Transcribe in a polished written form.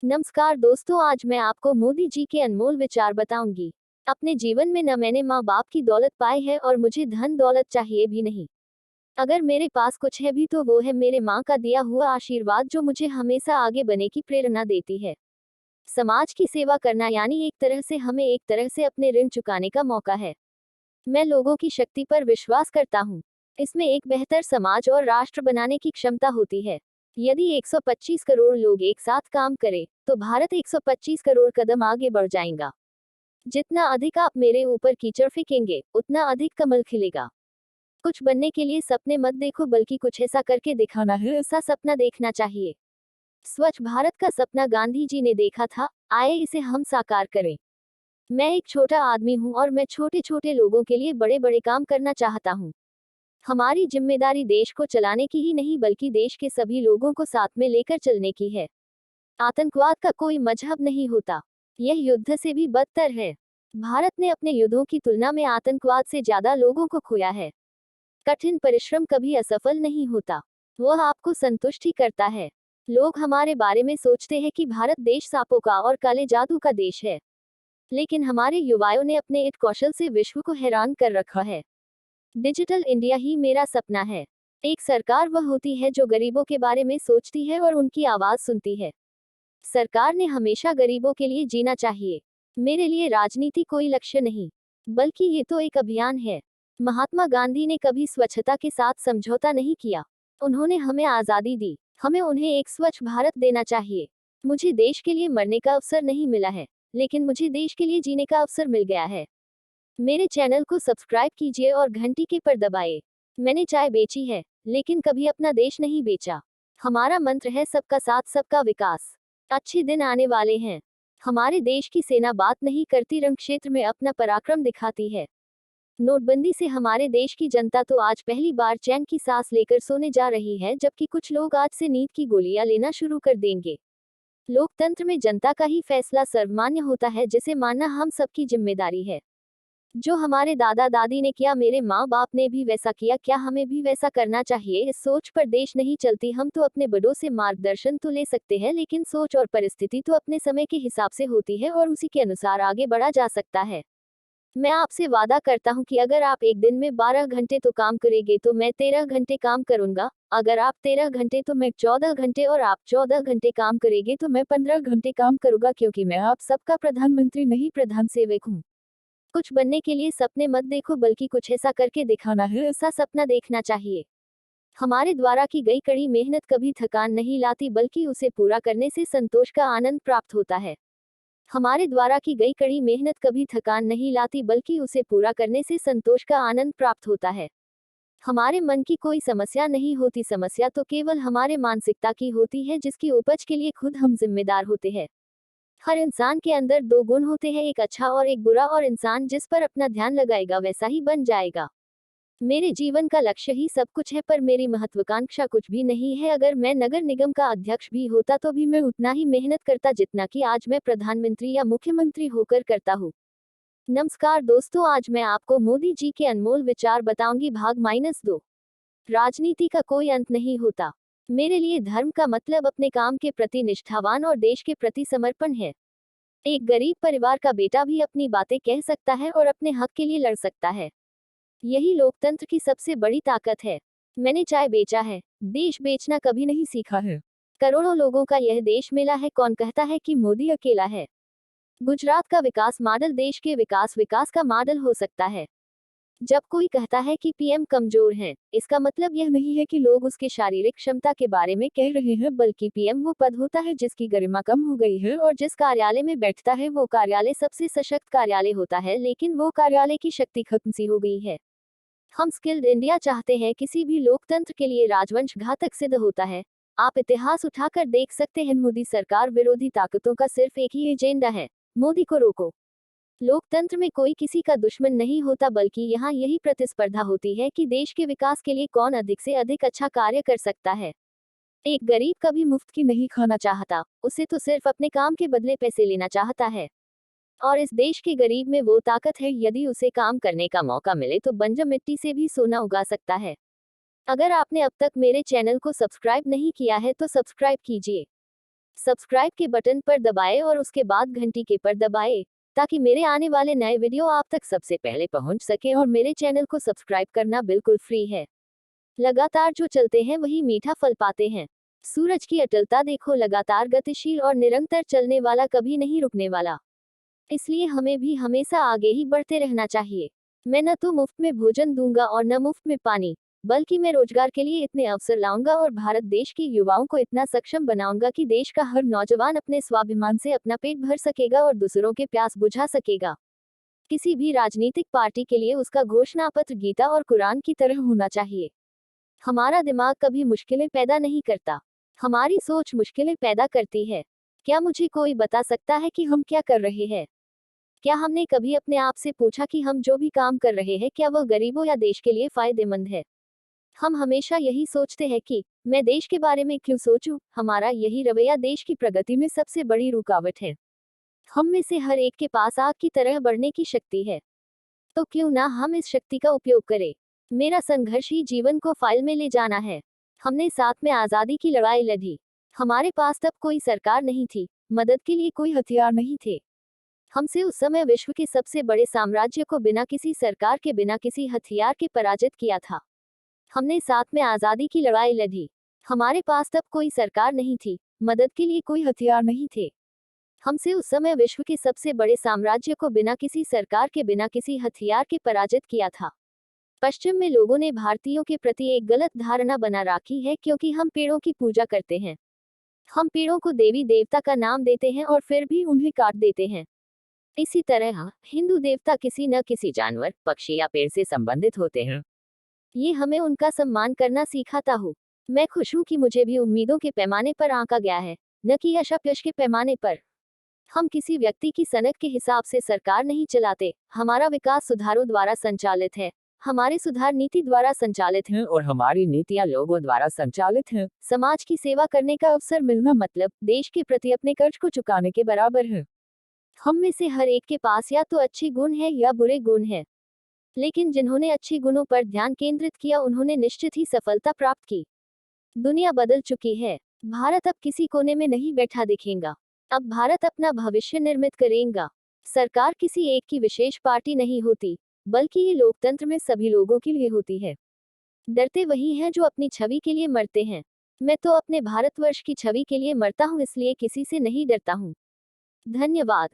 नमस्कार दोस्तों, आज मैं आपको मोदी जी के अनमोल विचार बताऊंगी। अपने जीवन में न मैंने माँ बाप की दौलत पाई है और मुझे धन दौलत चाहिए भी नहीं। अगर मेरे पास कुछ है भी तो वो है मेरे माँ का दिया हुआ आशीर्वाद, जो मुझे हमेशा आगे बढ़ने की प्रेरणा देती है। समाज की सेवा करना यानी एक तरह से अपने ऋण चुकाने का मौका है। मैं लोगों की शक्ति पर विश्वास करता हूँ। इसमें एक बेहतर समाज और राष्ट्र बनाने की क्षमता होती है। यदि 125 करोड़ लोग एक साथ काम करें, तो भारत 125 करोड़ कदम आगे बढ़ जाएगा। जितना अधिक आप मेरे ऊपर कीचड़ फेंकेंगे, उतना अधिक कमल खिलेगा। कुछ बनने के लिए सपने मत देखो, बल्कि कुछ ऐसा करके दिखाना है, ऐसा सपना देखना चाहिए। स्वच्छ भारत का सपना गांधी जी ने देखा था, आए इसे हम साकार करें। मैं एक छोटा आदमी हूँ और मैं छोटे छोटे लोगों के लिए बड़े बड़े काम करना चाहता हूँ। हमारी जिम्मेदारी देश को चलाने की ही नहीं, बल्कि देश के सभी लोगों को साथ में लेकर चलने की है। आतंकवाद का कोई मजहब नहीं होता। यह युद्ध से भी बदतर है। भारत ने अपने युद्धों की तुलना में आतंकवाद से ज्यादा लोगों को खोया है। कठिन परिश्रम कभी असफल नहीं होता। वह आपको संतुष्ट ही करता है। लोग हमारे बारे में सोचते हैं कि भारत देश सांपों का और काले जादू का देश है। लेकिन हमारे युवाओं ने अपने इस कौशल से विश्व को हैरान कर रखा है। डिजिटल इंडिया ही मेरा सपना है। एक सरकार वह होती है जो गरीबों के बारे में सोचती है और उनकी आवाज सुनती है। सरकार ने हमेशा गरीबों के लिए जीना चाहिए। मेरे लिए राजनीति कोई लक्ष्य नहीं, बल्कि ये तो एक अभियान है। महात्मा गांधी ने कभी स्वच्छता के साथ समझौता नहीं किया। उन्होंने हमें आजादी दी। हमें उन्हें एक स्वच्छ भारत देना चाहिए। मुझे देश के लिए मरने का अवसर नहीं मिला है, लेकिन मुझे देश के लिए जीने का अवसर मिल गया है। मेरे चैनल को सब्सक्राइब कीजिए और घंटी के पर दबाइए। मैंने चाय बेची है, लेकिन कभी अपना देश नहीं बेचा। हमारा मंत्र है सबका साथ सबका विकास। अच्छे दिन आने वाले हैं। हमारे देश की सेना बात नहीं करती, रण क्षेत्र में अपना पराक्रम दिखाती है। नोटबंदी से हमारे देश की जनता तो आज पहली बार चैन की सांस लेकर सोने जा रही है, जबकि कुछ लोग आज से नींद की गोलियां लेना शुरू कर देंगे। लोकतंत्र में जनता का ही फैसला सर्वमान्य होता है, जिसे मानना हम सबकी जिम्मेदारी है। जो हमारे दादा दादी ने किया, मेरे माँ बाप ने भी वैसा किया, क्या हमें भी वैसा करना चाहिए? इस सोच पर देश नहीं चलती। हम तो अपने बड़ों से मार्गदर्शन तो ले सकते हैं, लेकिन सोच और परिस्थिति तो अपने समय के हिसाब से होती है और उसी के अनुसार आगे बढ़ा जा सकता है। मैं आपसे वादा करता हूँ कि अगर आप एक दिन में 12 घंटे तो काम करेंगे, तो मैं 13 घंटे काम करूंगा। अगर आप 13 घंटे तो मैं 14 घंटे, और आप 14 घंटे काम करेंगे तो मैं 15 घंटे काम करूंगा, क्योंकि मैं आप सबका प्रधानमंत्री नहीं, प्रधान सेवक हूँ। कुछ बनने के लिए सपने मत देखो, बल्कि कुछ ऐसा करके दिखाना है, ऐसा सपना देखना चाहिए। हमारे द्वारा की गई कड़ी मेहनत कभी थकान नहीं लाती, बल्कि उसे पूरा करने से संतोष का आनंद प्राप्त होता है। हमारे द्वारा की गई कड़ी मेहनत कभी थकान नहीं लाती, बल्कि उसे पूरा करने से संतोष का आनंद प्राप्त होता है। हमारे मन की कोई समस्या नहीं होती, समस्या तो केवल हमारे मानसिकता की होती है, जिसकी उपज के लिए खुद हम जिम्मेदार होते हैं। हर इंसान के अंदर दो गुण होते हैं, एक अच्छा और एक बुरा, और इंसान जिस पर अपना ध्यान लगाएगा वैसा ही बन जाएगा। मेरे जीवन का लक्ष्य ही सब कुछ है, पर मेरी महत्वाकांक्षा कुछ भी नहीं है। अगर मैं नगर निगम का अध्यक्ष भी होता तो भी मैं उतना ही मेहनत करता, जितना कि आज मैं प्रधानमंत्री या मुख्यमंत्री होकर करता हूँ। नमस्कार दोस्तों, आज मैं आपको मोदी जी के अनमोल विचार बताऊंगी। भाग -2। राजनीति का कोई अंत नहीं होता। मेरे लिए धर्म का मतलब अपने काम के प्रति निष्ठावान और देश के प्रति समर्पण है। एक गरीब परिवार का बेटा भी अपनी बातें कह सकता है और अपने हक के लिए लड़ सकता है। यही लोकतंत्र की सबसे बड़ी ताकत है। मैंने चाय बेचा है, देश बेचना कभी नहीं सीखा है। करोड़ों लोगों का यह देश मिला है, कौन कहता है कि मोदी अकेला है? गुजरात का विकास मॉडल देश के विकास विकास का मॉडल हो सकता है। जब कोई कहता है कि पीएम कमजोर हैं, इसका मतलब यह नहीं है कि लोग उसके शारीरिक क्षमता के बारे में कह रहे हैं, बल्कि पीएम वो पद होता है जिसकी गरिमा कम हो गई है, और जिस कार्यालय में बैठता है वो कार्यालय सबसे सशक्त कार्यालय होता है, लेकिन वो कार्यालय की शक्ति खत्म सी हो गई है। हम स्किल्ड इंडिया चाहते हैं, किसी भी लोकतंत्र के लिए राजवंश घातक सिद्ध होता है। आप इतिहास उठाकर देख सकते हैं, मोदी सरकार विरोधी ताकतों का सिर्फ एक ही एजेंडा है, मोदी को रोको। लोकतंत्र में कोई किसी का दुश्मन नहीं होता, बल्कि यहाँ यही प्रतिस्पर्धा होती है कि देश के विकास के लिए कौन अधिक से अधिक अच्छा कार्य कर सकता है। एक गरीब कभी मुफ्त की नहीं खाना चाहता, उसे तो सिर्फ अपने काम के बदले पैसे लेना चाहता है। और इस देश के गरीब में वो ताकत है, यदि उसे काम करने का मौका मिले तो बंजर मिट्टी से भी सोना उगा सकता है। अगर आपने अब तक मेरे चैनल को सब्सक्राइब नहीं किया है तो सब्सक्राइब कीजिए। सब्सक्राइब के बटन पर दबाएं और उसके बाद घंटी के पर दबाएं, ताकि मेरे आने वाले नए वीडियो आप तक सबसे पहले पहुंच सके। और मेरे चैनल को सब्सक्राइब करना बिल्कुल फ्री है। लगातार जो चलते हैं वही मीठा फल पाते हैं। सूरज की अटलता देखो, लगातार गतिशील और निरंतर चलने वाला, कभी नहीं रुकने वाला। इसलिए हमें भी हमेशा आगे ही बढ़ते रहना चाहिए। मैं न तो मुफ्त में भोजन दूंगा और न मुफ्त में पानी, बल्कि मैं रोजगार के लिए इतने अवसर लाऊंगा और भारत देश के युवाओं को इतना सक्षम बनाऊंगा कि देश का हर नौजवान अपने स्वाभिमान से अपना पेट भर सकेगा और दूसरों के प्यास बुझा सकेगा। किसी भी राजनीतिक पार्टी के लिए उसका घोषणा पत्र गीता और कुरान की तरह होना चाहिए। हमारा दिमाग कभी मुश्किलें पैदा नहीं करता, हमारी सोच मुश्किलें पैदा करती है। क्या मुझे कोई बता सकता है कि हम क्या कर रहे हैं? क्या हमने कभी अपने आप से पूछा कि हम जो भी काम कर रहे हैं क्या वह गरीबों या देश के लिए फायदेमंद है? हम हमेशा यही सोचते हैं कि मैं देश के बारे में क्यों सोचूं। हमारा यही रवैया देश की प्रगति में सबसे बड़ी रुकावट है। हम में से हर एक के पास आग की तरह बढ़ने की शक्ति है, तो क्यों ना हम इस शक्ति का उपयोग करें। मेरा संघर्ष ही जीवन को फाइल में ले जाना है। हमने साथ में आजादी की लड़ाई लड़ी। हमारे पास तब कोई सरकार नहीं थी, मदद के लिए कोई हथियार नहीं थे। हमसे उस समय विश्व के सबसे बड़े साम्राज्य को बिना किसी सरकार के, बिना किसी हथियार के पराजित किया था। हमने साथ में आजादी की लड़ाई लड़ी। हमारे पास तब कोई सरकार नहीं थी, मदद के लिए कोई हथियार नहीं थे। हमसे उस समय विश्व के सबसे बड़े साम्राज्य को बिना किसी सरकार के, बिना किसी हथियार के पराजित किया था। पश्चिम में लोगों ने भारतीयों के प्रति एक गलत धारणा बना रखी है, क्योंकि हम पेड़ों की पूजा करते हैं। हम पेड़ों को देवी देवता का नाम देते हैं और फिर भी उन्हें काट देते हैं। इसी तरह हिंदू देवता किसी न किसी जानवर, पक्षी या पेड़ से संबंधित होते हैं। ये हमें उनका सम्मान करना सिखाता हो। मैं खुश हूं कि मुझे भी उम्मीदों के पैमाने पर आंका गया है, न कि यश के पैमाने पर। हम किसी व्यक्ति की सनक के हिसाब से सरकार नहीं चलाते। हमारा विकास सुधारों द्वारा संचालित है, हमारे सुधार नीति द्वारा संचालित हैं और हमारी नीतियां लोगों द्वारा संचालित हैं। समाज की सेवा करने का अवसर मिलना मतलब देश के प्रति अपने कर्ज को चुकाने के बराबर है। हम में से हर एक के पास या तो अच्छे गुण है या बुरे गुण है, लेकिन जिन्होंने अच्छे गुणों पर ध्यान केंद्रित किया उन्होंने निश्चित ही सफलता प्राप्त की। दुनिया बदल चुकी है। भारत अब किसी कोने में नहीं बैठा दिखेगा। अब भारत अपना भविष्य निर्मित करेगा। सरकार किसी एक की विशेष पार्टी नहीं होती, बल्कि ये लोकतंत्र में सभी लोगों के लिए होती है। डरते वही हैं जो अपनी छवि के लिए मरते हैं। मैं तो अपने भारतवर्ष की छवि के लिए मरता हूँ, इसलिए किसी से नहीं डरता हूँ। धन्यवाद।